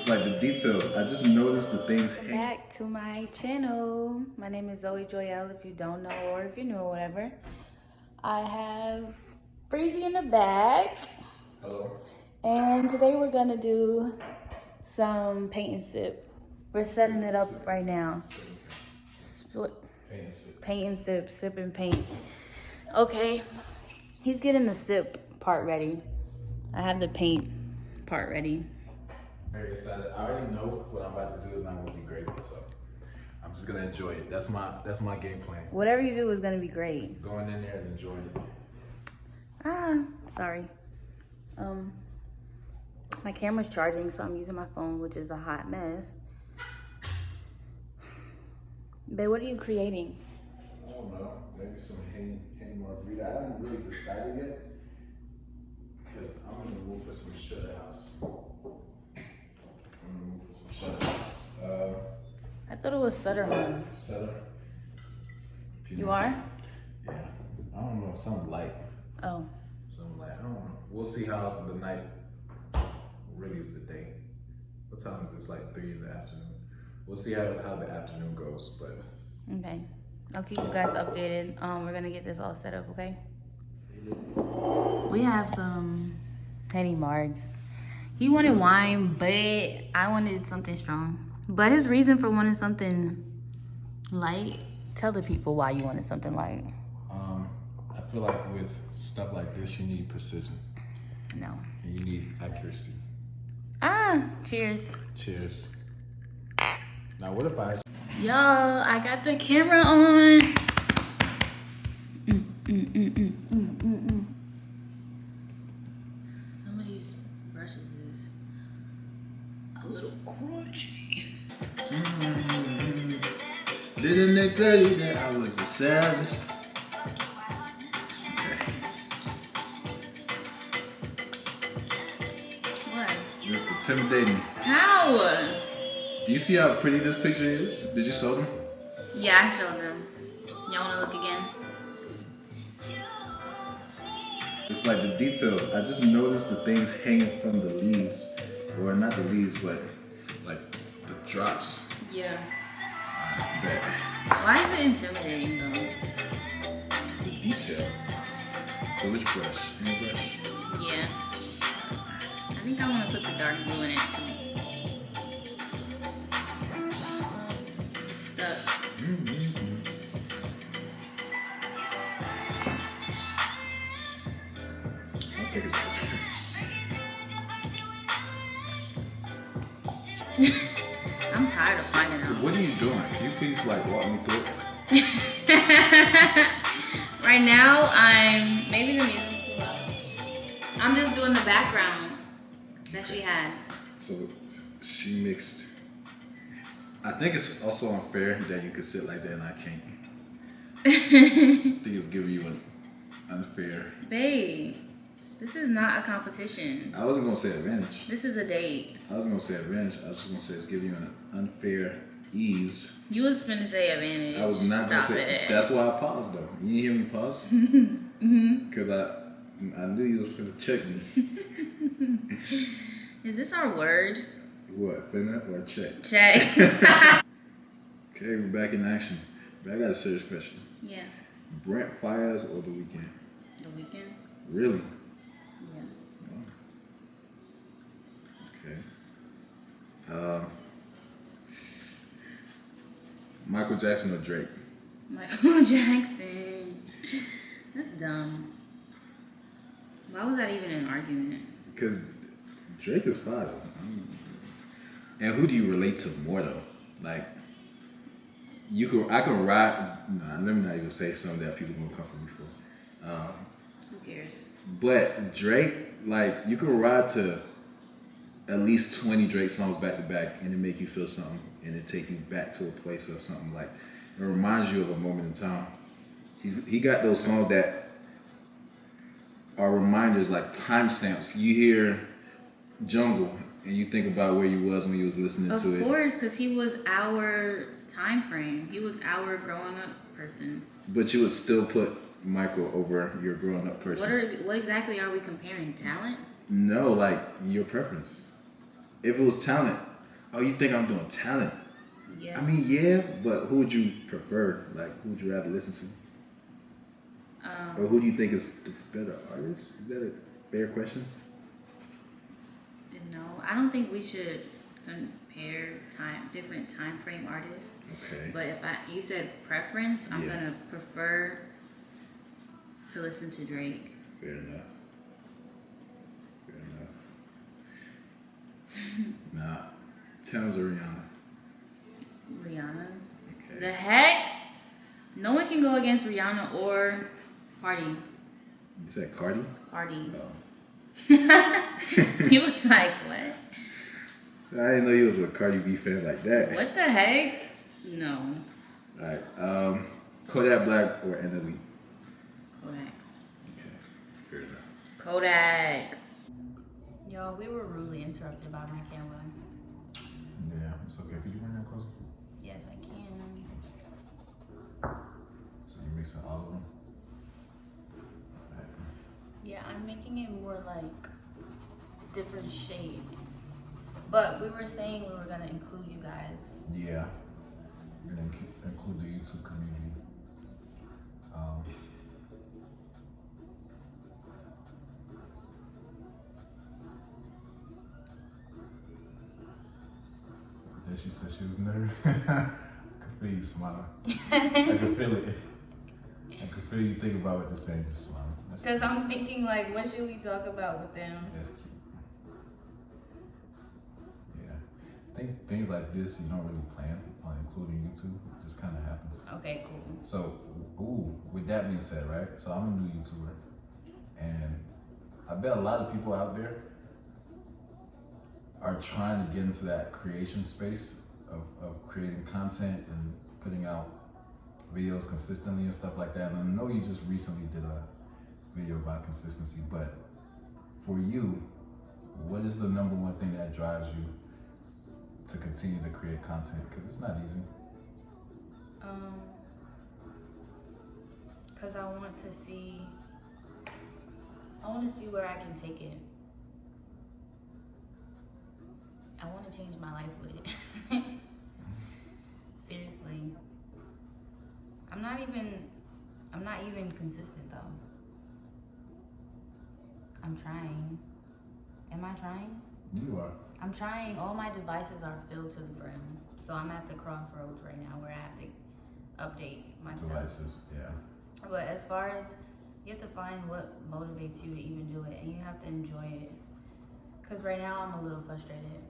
It's like the details. I just noticed the things. Welcome back to my channel. My name is Zoe Joyelle, if you don't know or if you know, whatever. I have Freezy in the back. Hello. And today we're gonna do some paint and sip. We're setting it up right now. Paint and sip, sip and paint. Okay, he's getting the sip part ready. I have the paint part ready. Very excited. I already know what I'm about to do is not going to be great, so I'm just gonna enjoy it. That's my game plan. Whatever you do is gonna be great. Going in there and enjoying it. Sorry. My camera's charging, so I'm using my phone, which is a hot mess. Babe, what are you creating? I don't know. Maybe some Henny Margarita. I haven't really decided yet because I'm in the mood for some Shutter House. I thought it was Sutter Home. Sutter. You are? Yeah. I don't know. Something light. Oh. Something light. I don't know. We'll see how the night really is the day. What time is it? It's like 3 in the afternoon. We'll see how the afternoon goes, but. Okay. I'll keep you guys updated. We're gonna get this all set up, okay? We have some Henny Margs. He wanted wine, but I wanted something strong. But his reason for wanting something light, tell the people why you wanted something light. I feel like with stuff like this, you need precision. No. And you need accuracy. Cheers. Cheers. Now, what if I... Yo, I got the camera on. Some of these brushes is a little crunchy. Didn't they tell you that I was a savage? What? It's intimidating. How? Do you see how pretty this picture is? Did you show them? Yeah, I showed them. Y'all wanna look again? It's like the details. I just noticed the things hanging from the leaves. Or not the leaves, but like the drops. Yeah. That Why is it intimidating though? it's the detail. So which brush? Any brush? Yeah. I think I wanna put the dark blue in it too. Stuck. I think it's I'm tired of finding out. What are you doing? Can you please like walk me through it? Right now, maybe the music's too loud. I'm just doing the background that she had. So she mixed. I think it's also unfair that you could sit like that and I can't. I think it's giving you an unfair. Babe, this is not a competition. I wasn't gonna say advantage. This is a date. I was gonna say advantage. I was just gonna say it's giving you an unfair ease. You was finna say advantage. I was not gonna Stop say. it. That's why I paused though. You didn't hear me pause? Because I knew you was finna check me. Is this our word? What? Finna or check? Check. Okay, we're back in action. But I got a serious question. Yeah. Brent Faiyaz or The Weeknd? The Weeknd? Really? Yeah. Okay. Michael Jackson or Drake? Michael Jackson. That's dumb. Why was that even an argument? Because Drake is fire. And who do you relate to more though? Like, I can ride. Nah, let me not even say something that people gonna come for me for. Who cares? But Drake, like, you can ride to at least 20 Drake songs back to back, and it make you feel something, and it take you back to a place or something. Like, it reminds you of a moment in time. He got those songs that are reminders, like timestamps. You hear Jungle, and you think about where you was when you was listening to it. Of course, because he was our time frame. He was our growing up person. But you would still put Michael over your growing up person. What exactly are we comparing? Talent? No, like your preference. If it was talent, Oh, you think I'm doing talent? Yeah. I mean, yeah, but who would you prefer? Like, who would you rather listen to? Or who do you think is the better artist? Is that a fair question? No, I don't think we should compare different time frame artists. Okay. But if you said preference, I'm Yeah. gonna prefer to listen to Drake. Fair enough. Fair enough. Nah. Thames or Rihanna? Rihanna. Okay. The heck? No one can go against Rihanna or Cardi. You said Cardi? Cardi. Oh. He was like, what? I didn't know you was a Cardi B fan like that. What the heck? No. Alright. Kodak Black or NLE? Kodak. Okay. Fair enough. Kodak. Yo, we were rudely interrupted by my camera. Yeah, it's okay. Could you bring that closer? Yes, I can. So you're mixing all of them? Yeah, I'm making it more like different shades. But we were saying we were gonna include you guys. Yeah. We're going to include the YouTube community. Then she said she was nervous. I could feel you smiling. I could feel it. I could feel you think about what they're saying, just smiling. That's Because cute. I'm thinking like, what should we talk about with them? That's cute. Yeah. I think things like this you don't really plan on including YouTube. It just kind of happens. Okay, cool. So, with that being said, right? So I'm a new YouTuber, and I bet a lot of people out there are trying to get into that creation space of creating content and putting out videos consistently and stuff like that. And I know you just recently did a video about consistency, but for you, what is the number one thing that drives you to continue to create content? Because it's not easy. Because I want to see where I can take it. I want to change my life with it. Seriously. I'm not even consistent though. I'm trying. Am I trying? You are. I'm trying. All my devices are filled to the brim. So I'm at the crossroads right now where I have to update my stuff. Devices, yeah. But as far as, you have to find what motivates you to even do it, and you have to enjoy it. Because right now I'm a little frustrated.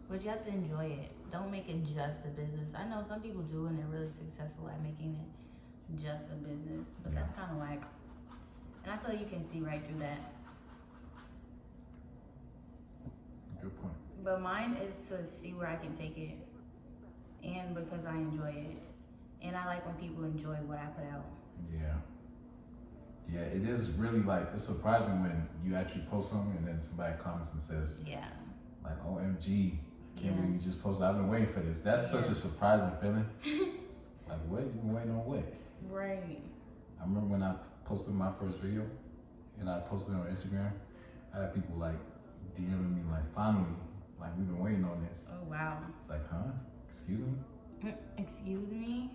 But you have to enjoy it. Don't make it just a business. I know some people do and they're really successful at making it just a business. But that's kind of whack. And I feel like you can see right through that. Good point. But mine is to see where I can take it. And because I enjoy it. And I like when people enjoy what I put out. Yeah. Yeah, it is really like, it's surprising when you actually post something and then somebody comments and says, Yeah. like, OMG, can't Yeah. believe you just posted. I've been waiting for this. That's such a surprising feeling. Like, what? You've been waiting on what? Right. I remember when I posted my first video and I posted it on Instagram, I had people like DMing me like, finally, like, we've been waiting on this. Oh, wow. It's like, huh? Excuse me? Excuse me?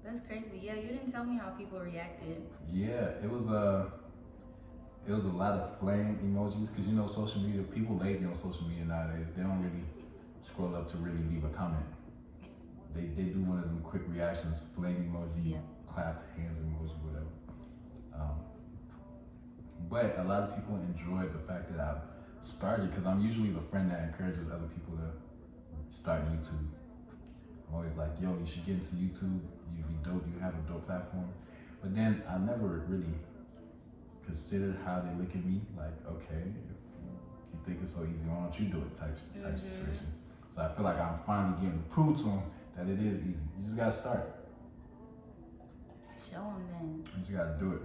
That's crazy. Yeah, you didn't tell me how people reacted. Yeah, it was a lot of flame emojis because you know social media, people lazy on social media nowadays. They don't really scroll up to really leave a comment. They do one of them quick reactions, flame emoji, clap hands emoji, whatever. But a lot of people enjoyed the fact that I started because I'm usually the friend that encourages other people to start YouTube. I'm always like, yo, you should get into YouTube. You'd be dope. You have a dope platform. But then I never really considered how they look at me. Like, okay, if you think it's so easy, why don't you do it? Type situation. So I feel like I'm finally getting to prove to them that it is easy. You just gotta start. Show them then. You just gotta do it.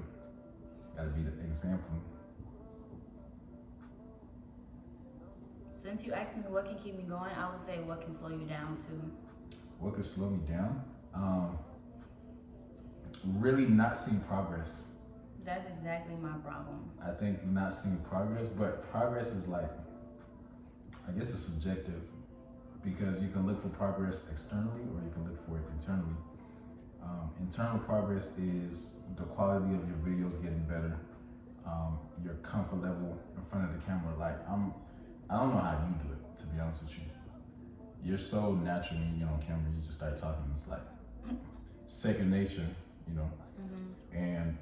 Gotta be the example. Since you asked me what can keep me going, I would say what can slow you down too. What could slow me down? Really not seeing progress. That's exactly my problem. I think not seeing progress, but progress is like, it's a subjective, because you can look for progress externally or you can look for it internally. Internal progress is the quality of your videos getting better, your comfort level in front of the camera. Like I don't know how you do it, to be honest with you. You're so natural when you get on camera. You just start talking. It's like second nature, you know. And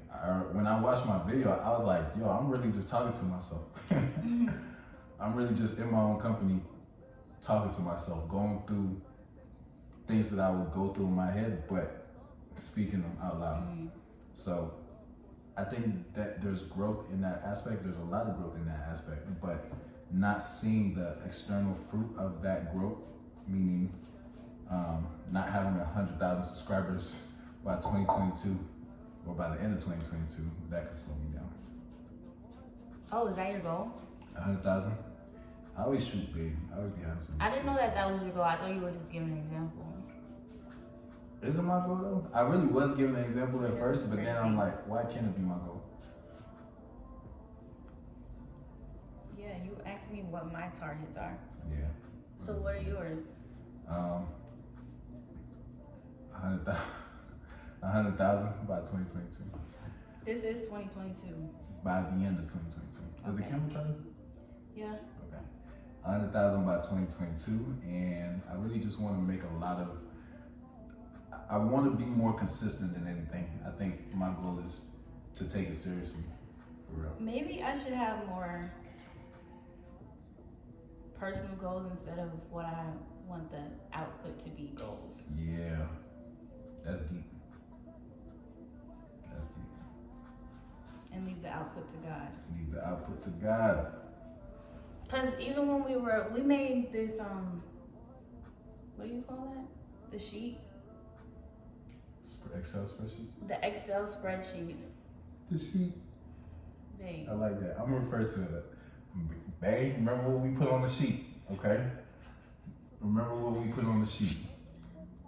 when I watched my video, I was like, yo, I'm really just talking to myself. I'm really just in my own company, talking to myself, going through things that I would go through in my head, but speaking them out loud. So I think that there's growth in that aspect. There's a lot of growth in that aspect, but not seeing the external fruit of that growth, meaning not having 100,000 subscribers by 2022 or by the end of 2022, that could slow me down. Oh, is that your goal? 100,000. I always shoot big. I always be honest with you. I didn't know that was your goal. I thought you were just giving an example. Is it my goal though? I really was giving an example at first, but then I'm like, why can't it be my goal? Yeah, you asked me what my targets are. Yeah. So what are yours? 100,000 by 2022. This is 2022. By the end of 2022. Is the camera trying? Yeah. Okay. 100,000 by 2022, and I really just want to make a lot of. I want to be more consistent than anything. I think my goal is to take it seriously, for real. Maybe I should have more personal goals instead of what I want the output to be goals. Yeah, that's deep. That's deep. And leave the output to God. Leave the output to God. Cause even when we made this what do you call that? The sheet? Excel spreadsheet? The Excel spreadsheet. The sheet. Babe. I like that. I'm gonna refer to it. Babe, remember what we put on the sheet, okay? Remember what we put on the sheet.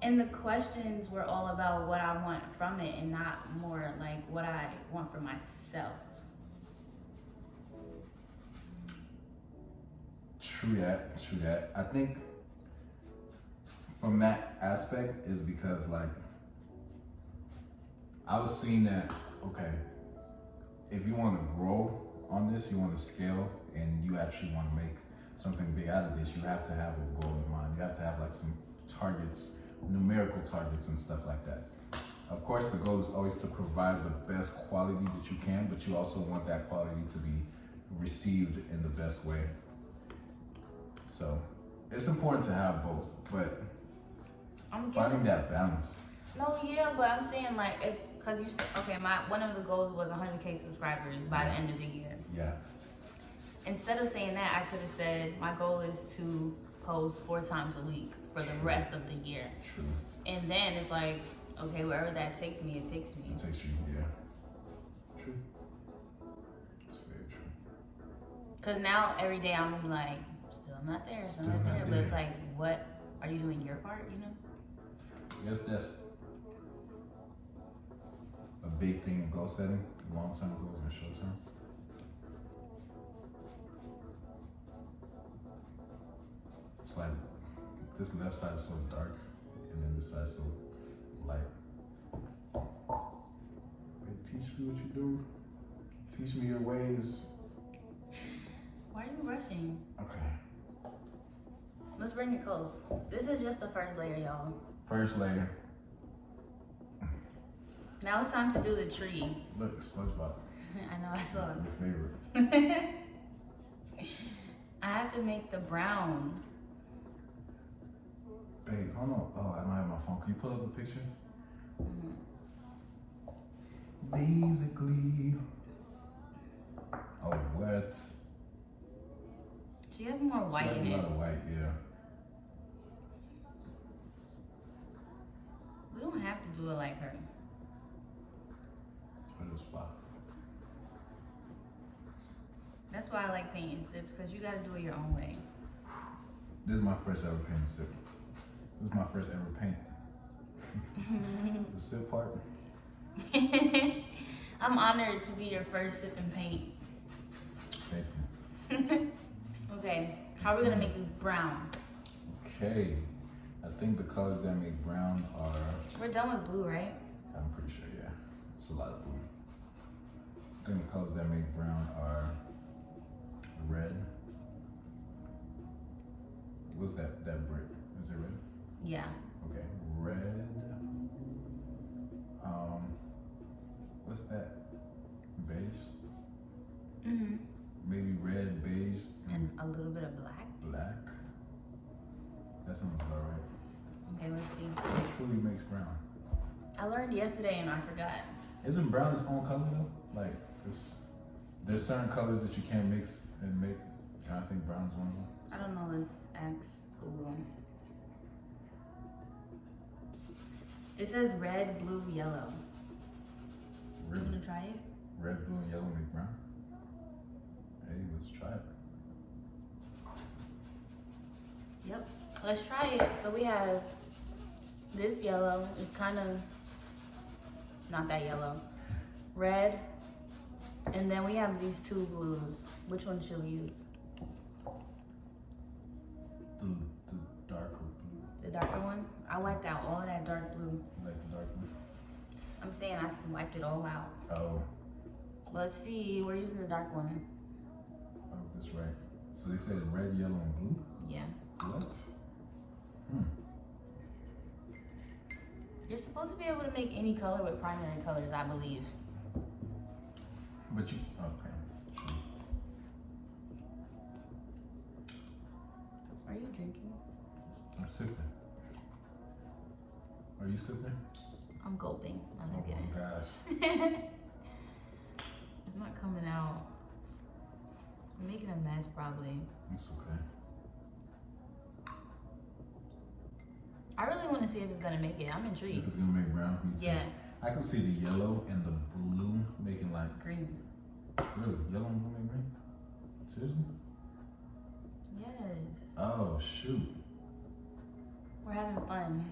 And the questions were all about what I want from it and not more like what I want for myself. True that, true that. I think from that aspect is because like, I was seeing that, okay, if you want to grow on this, you want to scale, and you actually want to make something big out of this, you have to have a goal in mind. You have to have like some targets, numerical targets and stuff like that. Of course, the goal is always to provide the best quality that you can, but you also want that quality to be received in the best way. So it's important to have both, but finding that balance. No, yeah, but I'm saying like cause you said, okay, one of the goals was 100K subscribers by the end of the year. Yeah. Instead of saying that, I could have said my goal is to post 4 times a week for the rest of the year. True. And then it's like, okay, wherever that takes me, it takes me. It takes you, yeah. True. It's very true. Cause now every day I'm like, still not there, still not there. But it's like, what are you doing your part, you know? I guess that's a big thing in goal setting, long-term goals and short-term. It's like this left side is so dark and then this side is so light. Wait, teach me what you do. Teach me your ways. Why are you rushing? Okay. Let's bring it close. This is just the first layer, y'all. First layer. Now it's time to do the tree. Look, SpongeBob. I know, I saw Your favorite. it. I have to make the brown. Babe, hold on. Oh, I don't have my phone. Can you pull up the picture? Basically. Oh, what? She has more white She in has a lot it. of white, yeah. We don't have to do it like her. Put a spot. That's why I like painting sips, because you got to do it your own way. This is my first ever paint sip. This is my first ever paint. The sip part. I'm honored to be your first sip and paint. Thank you. Okay, How are we gonna make this brown? Okay. I think the colors that make brown are, We're done with blue, right? I'm pretty sure, yeah. It's a lot of blue. I think the colors that make brown are red. What's that brick? Is it red? Yeah. Okay, red. What's that? Beige? Mm-hmm. Maybe red, beige, And a little bit of black. black. That sounds about right. Okay, let's see. What truly makes brown? I learned yesterday and I forgot. Isn't brown its own color though? Like, there's certain colors that you can't mix and make. And I think brown's one of them. I don't know, let's ask Google. It says red, blue, yellow. You Really? wanna try it? Red, blue, and yellow make brown? Hey, let's try it. Yep. Let's try it. So we have this yellow. It's kind of not that yellow. Red. And then we have these two blues. Which one should we use? The darker blue. The darker one? I wiped out all of that dark blue. Like the dark blue? I'm saying I wiped it all out. Oh, Let's see. We're using the dark one. oh, that's right. So they said red, yellow, and blue? Yeah. What? You're supposed to be able to make any color with primary colors, I believe. But you, okay, sure. Are you drinking? I'm sipping. Are you sipping? I'm gulping. I'm Oh kidding. my gosh. It's not coming out. I'm making a mess probably. It's okay. I really want to see if it's gonna make it. I'm If intrigued. it's gonna make brown, me too. Yeah, I can see the yellow and the blue making like, green. really? Yellow and blue make green? Seriously? Yes, Oh, shoot. we're having fun.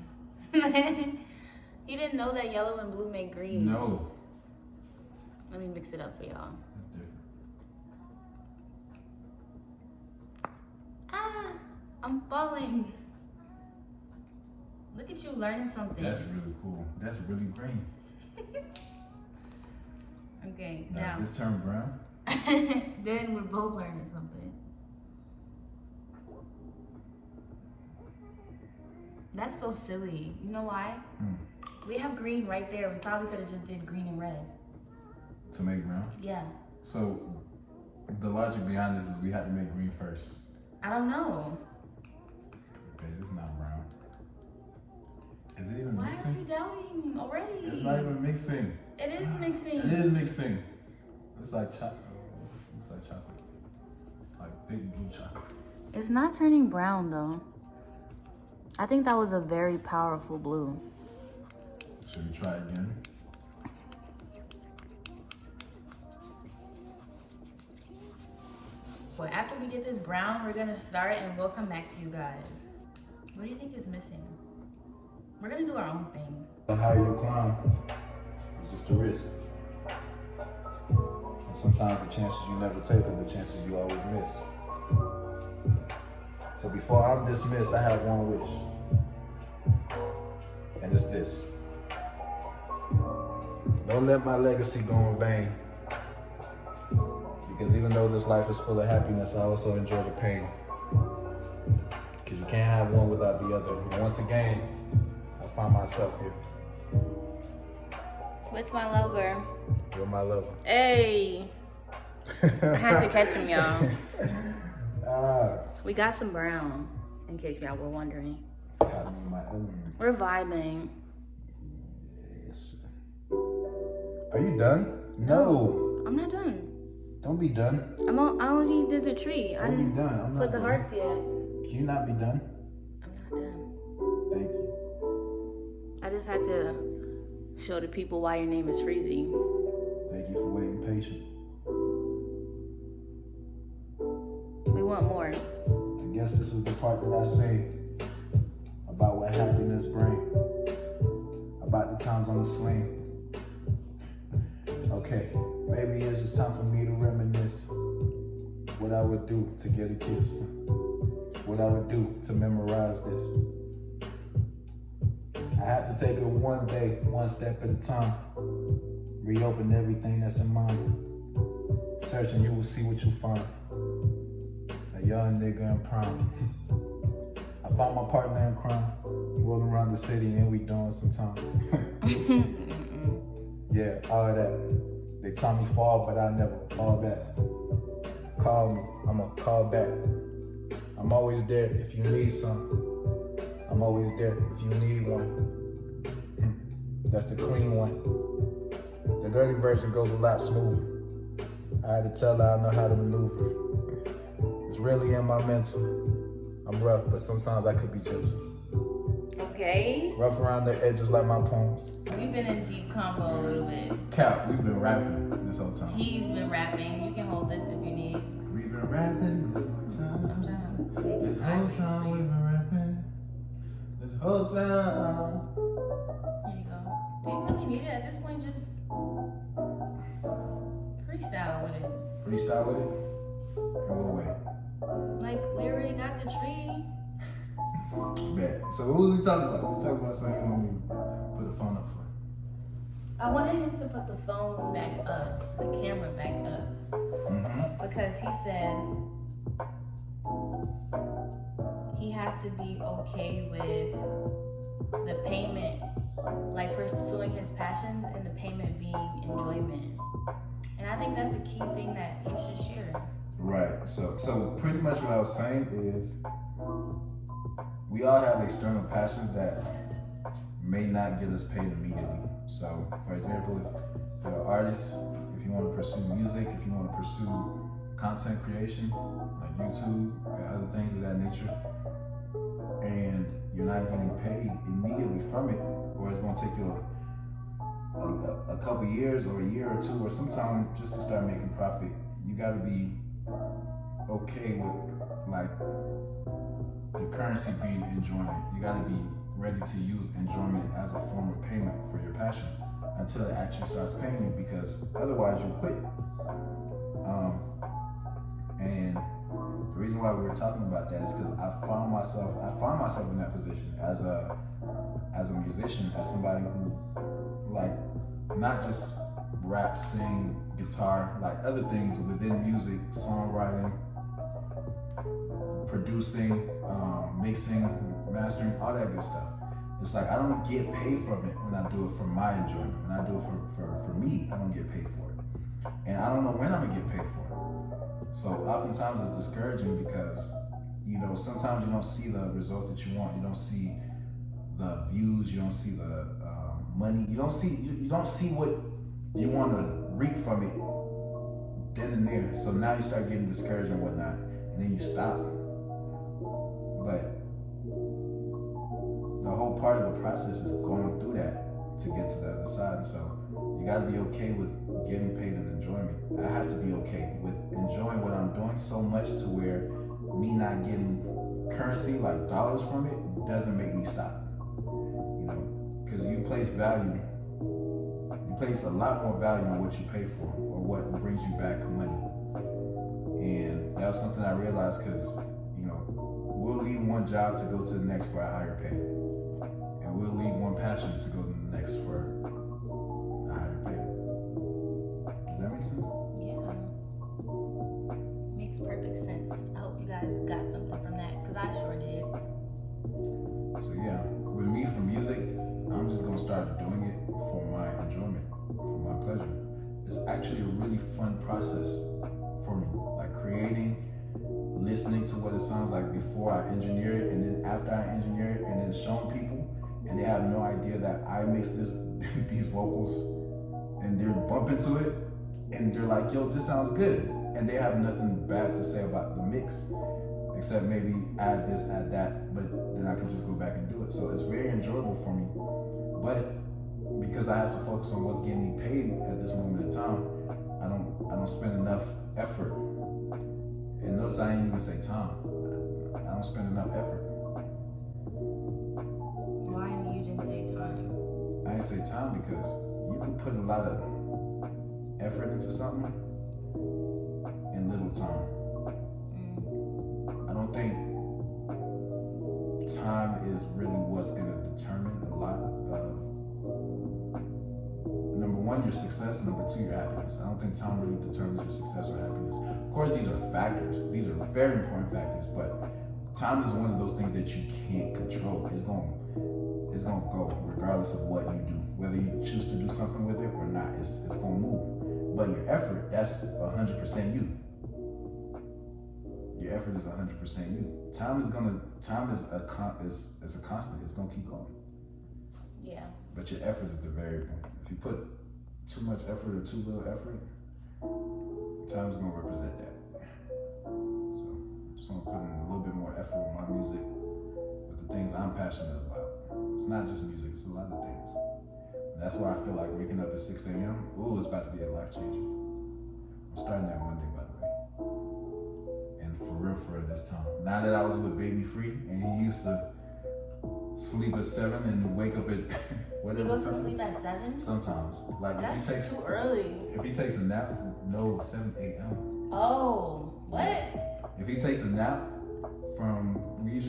He didn't know that yellow and blue make green. No. Let me mix it up for y'all. That's different. Ah, I'm falling. Look at you learning something. That's really cool. That's really green. Okay, Now, now. this turned brown? Then we're both learning something. That's so silly. You know why? We have green right there. We probably could have just did green and red. To make brown? Yeah. So, the logic behind this is we had to make green first. I don't know. Okay, it's not brown. Is it even Why are mixing? you doubting already? It's not even mixing. It is mixing. It is mixing. It's like chocolate. It's like chocolate. Like thick blue chocolate. It's not turning brown though. I think that was a very powerful blue. Should we try again? Well, after we get this brown, we're gonna start and we'll come back to you guys. What do you think is missing? We're gonna do our own thing. The higher you climb, it's just a risk. And sometimes the chances you never take are the chances you always miss. So before I'm dismissed, I have one wish. And it's this. Don't let my legacy go in vain. Because even though this life is full of happiness, I also enjoy the pain. Because you can't have one without the other. And once again, I find myself here. With my lover. You're my lover. Hey! I had to catch him, y'all. Ah, We got some brown, in case y'all were wondering. caught me in my element. We're vibing. Yes. Are you done? No. I'm not done. Don't be done. I only did the tree. I Don't didn't be done. I'm not put the done. hearts yet. Can you not be done? I'm not done. Thank you. I just had to show the people why your name is Freezy. Thank you for waiting patient. We want more. I guess this is the part that I say about what happiness brings. About the times on the swing. Okay, maybe it's just time for me to reminisce what I would do to get a kiss, what I would do to memorize this. I have to take it one day, one step at a time. Reopen everything that's in mind. Search and you will see what you find. A young nigga in prime. I found my partner in crime. Rolling around the city and we doing some time. Yeah, all of that. They taught me fall, but I never fall back. Call me, I'ma call back. I'm always there if you need something. I'm always there if you need one. That's the clean one. The dirty version goes a lot smoother. I had to tell her I know how to maneuver. It's really in my mental. I'm rough, but sometimes I could be gentle. Okay. Rough around the edges like my poems. We've been in deep combo a little bit. Cap, we've been rapping this whole time. He's been rapping. You can hold this if you need. We've been rapping this whole time. I'm trying to make This it whole sideways time for we've you. been rapping. This whole time. There you go. Do you really need it at this point? Just freestyle with it. Freestyle with it? In what way? Like, we already got the tree. Bet. So what was he talking about? He was talking about something you want me to put the phone up for. I wanted him to put the phone back up, the camera back up, because he said he has to be okay with the payment, like pursuing his passions and the payment being enjoyment. And I think that's a key thing that you should share. Right. So pretty much what I was saying is we all have external passions that may not get us paid immediately. So, for example, if you're an artist, if you want to pursue music, if you want to pursue content creation, like YouTube and other things of that nature, and you're not getting paid immediately from it, or it's going to take you a couple years or a year or two or some time just to start making profit, you got to be okay with like the currency being enjoyment. You got to be ready to use enjoyment as a form of payment for your passion until it actually starts paying you, because otherwise you'll quit. And the reason why we were talking about that is because I found myself in that position as a musician, as somebody who like not just rap, sing, guitar, like other things within music, songwriting, producing, mixing, mastering, all that good stuff. It's like I don't get paid from it when I do it for my enjoyment. When I do it for me, I don't get paid for it. And I don't know when I'm gonna get paid for it. So oftentimes it's discouraging because, you know, sometimes you don't see the results that you want. You don't see the views, you don't see the money, you don't see what you want to reap from it then and there. So now you start getting discouraged and whatnot, and then you stop. But the whole part of the process is going through that to get to the other side. So you got to be okay with getting paid and enjoyment. I have to be okay with enjoying what I'm doing so much to where me not getting currency like dollars from it doesn't make me stop. You know, because you place a lot more value on what you pay for or what brings you back money. And that was something I realized because, you know, we'll leave one job to go to the next for a higher pay. And we'll leave one passion to go to the next for a higher pay. Does that make sense? Yeah. Makes perfect sense. I hope you guys got something from that, because I sure did. So yeah, with me for music, I'm just gonna start doing it for my enjoyment, for my pleasure. It's actually a really fun process for me, like creating, listening to what it sounds like before I engineer it, and then after I engineer it, and then showing people, and they have no idea that I mixed these vocals, and they're bumping to it, and they're like, yo, this sounds good, and they have nothing bad to say about the mix, except maybe add this, add that, but then I can just go back and do it. So it's very enjoyable for me, but because I have to focus on what's getting me paid at this moment in time, I don't spend enough effort. And notice I ain't even say time. I don't spend enough effort. Why you didn't say time? I didn't say time because you can put a lot of effort into something in little time. time is really what's going to determine a lot of, number one, your success, and number two, your happiness. I don't think time really determines your success or happiness. Of course, these are factors. These are very important factors, but time is one of those things that you can't control. It's going to go regardless of what you do. Whether you choose to do something with it or not, it's going to move. But your effort, that's 100% you. Your effort is 100% you. Time is a constant. It's gonna keep going. Yeah. But your effort is the variable. If you put too much effort or too little effort, time's gonna represent that. So just wanna put in a little bit more effort with my music, with the things I'm passionate about. It's not just music, it's a lot of things. And that's why I feel like waking up at 6 a.m. Ooh, it's about to be a life changer. I'm starting that Monday, by the way. For real this time. Now that I was with Baby Free and he used to sleep at 7 and wake up at whatever time. He goes to sleep at 7? Sometimes. Like that's if he takes too early. If he takes a nap, no, 7 a.m. Oh, what? If he takes a nap from we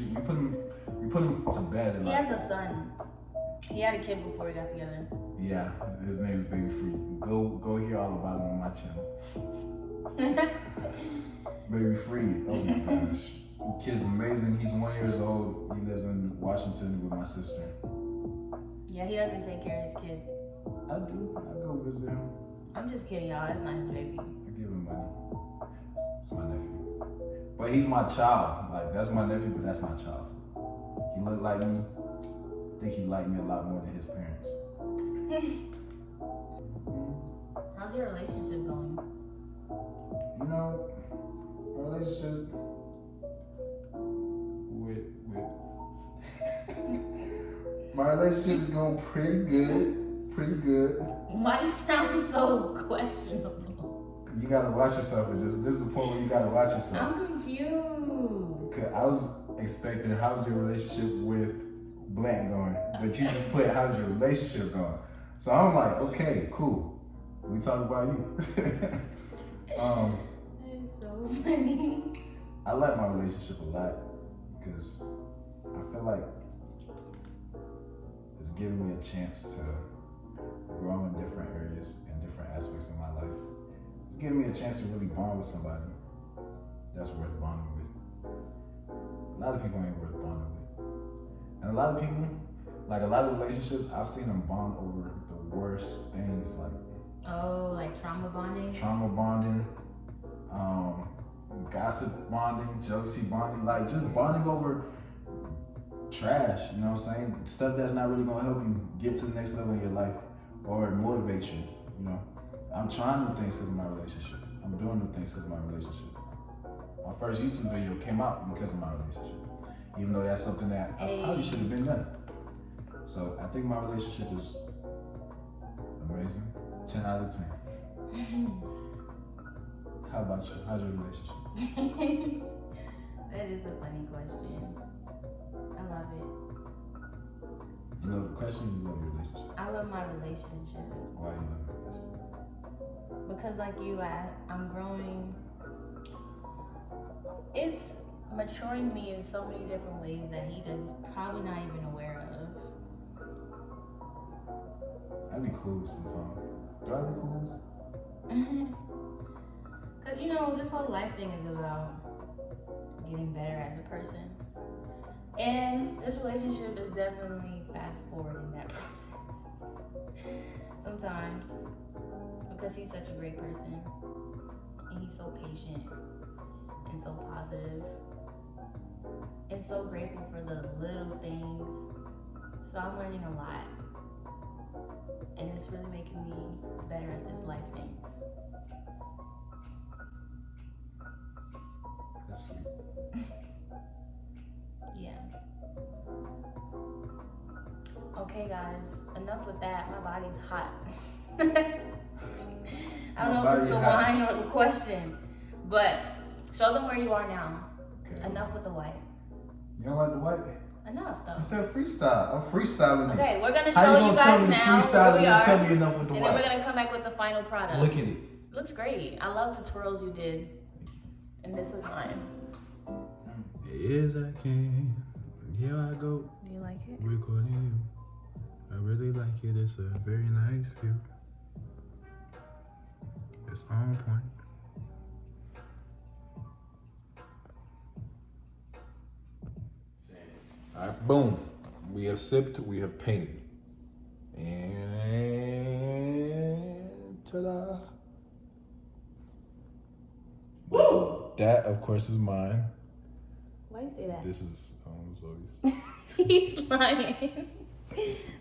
put him to bed. He has a son. He had a kid before we got together. Yeah, his name is Baby Free. Go hear all about him on my channel. Baby Free, oh my gosh. The kid's amazing. He's 1 year old. He lives in Washington with my sister. Yeah, he doesn't take care of his kid. I do. I go visit him. I'm just kidding, y'all. That's not his baby. I give him money. It's my nephew. But he's my child. Like, that's my nephew, but that's my child. He looked like me. I think he liked me a lot more than his parents. How's your relationship going? You know, my relationship with my relationship is going pretty good. Why do you sound so questionable? You gotta watch yourself with this. This is the point where you gotta watch yourself. I'm confused. I was expecting, how's your relationship with blank going? But you just put, how's your relationship going? So I'm like, okay, cool. We talk about you. It's so funny. I like my relationship a lot because I feel like it's giving me a chance to grow in different areas and different aspects of my life. It's giving me a chance to really bond with somebody that's worth bonding with. A lot of people ain't worth bonding with. And a lot of people, like a lot of relationships, I've seen them bond over the worst things, like trauma bonding? Trauma bonding, gossip bonding, jealousy bonding, like just bonding over trash, you know what I'm saying? Stuff that's not really gonna help you get to the next level in your life or motivate you, you know? I'm trying new things because of my relationship. I'm doing new things because of my relationship. My first YouTube video came out because of my relationship, even though that's something that I probably should have been done. So I think my relationship is amazing, 10 out of 10. How about you? How's your relationship? That is a funny question. I love it. You love the question, you love your relationship? I love my relationship. Why do you love your relationship? Because like you, I'm growing. It's maturing me in so many different ways that he is probably not even aware of. I'd be cool sometimes. Do I be cool? Because, you know, this whole life thing is about getting better as a person. And this relationship is definitely fast forwarding that process. Sometimes. Because he's such a great person. And he's so patient. And so positive. And so grateful for the little things. So I'm learning a lot. And it's really making me better at this life thing. That's sweet. Yeah. Okay, guys. Enough with that. My body's hot. I don't know if it's the wine or the question. But show them where you are now. Okay. Enough with the white. You don't like the white? Enough, though. I said freestyle. I'm freestyling. Okay, we're gonna show you guys now where we are. Tell me enough with the white. And then we're gonna come back with the final product. Look at it. Looks great. I love the twirls you did. And this is mine. Yes, I can. Here I go, Do you like it? recording you. I really like it. It's a very nice view. It's on point. All right, boom. We have sipped, we have painted. And ta-da. Woo! That, of course, is mine. Why you say that? This is Zoe's. He's lying.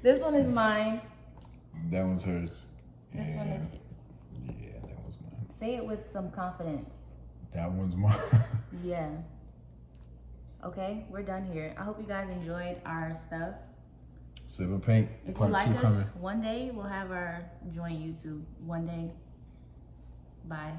This one is mine. That one's hers. This one is his. Yeah, that one's mine. Say it with some confidence. That one's mine. Yeah. Okay, we're done here. I hope you guys enjoyed our stuff. Sip and paint. If Part you like 2 us, coming. one day we'll have our joint YouTube. One day. Bye.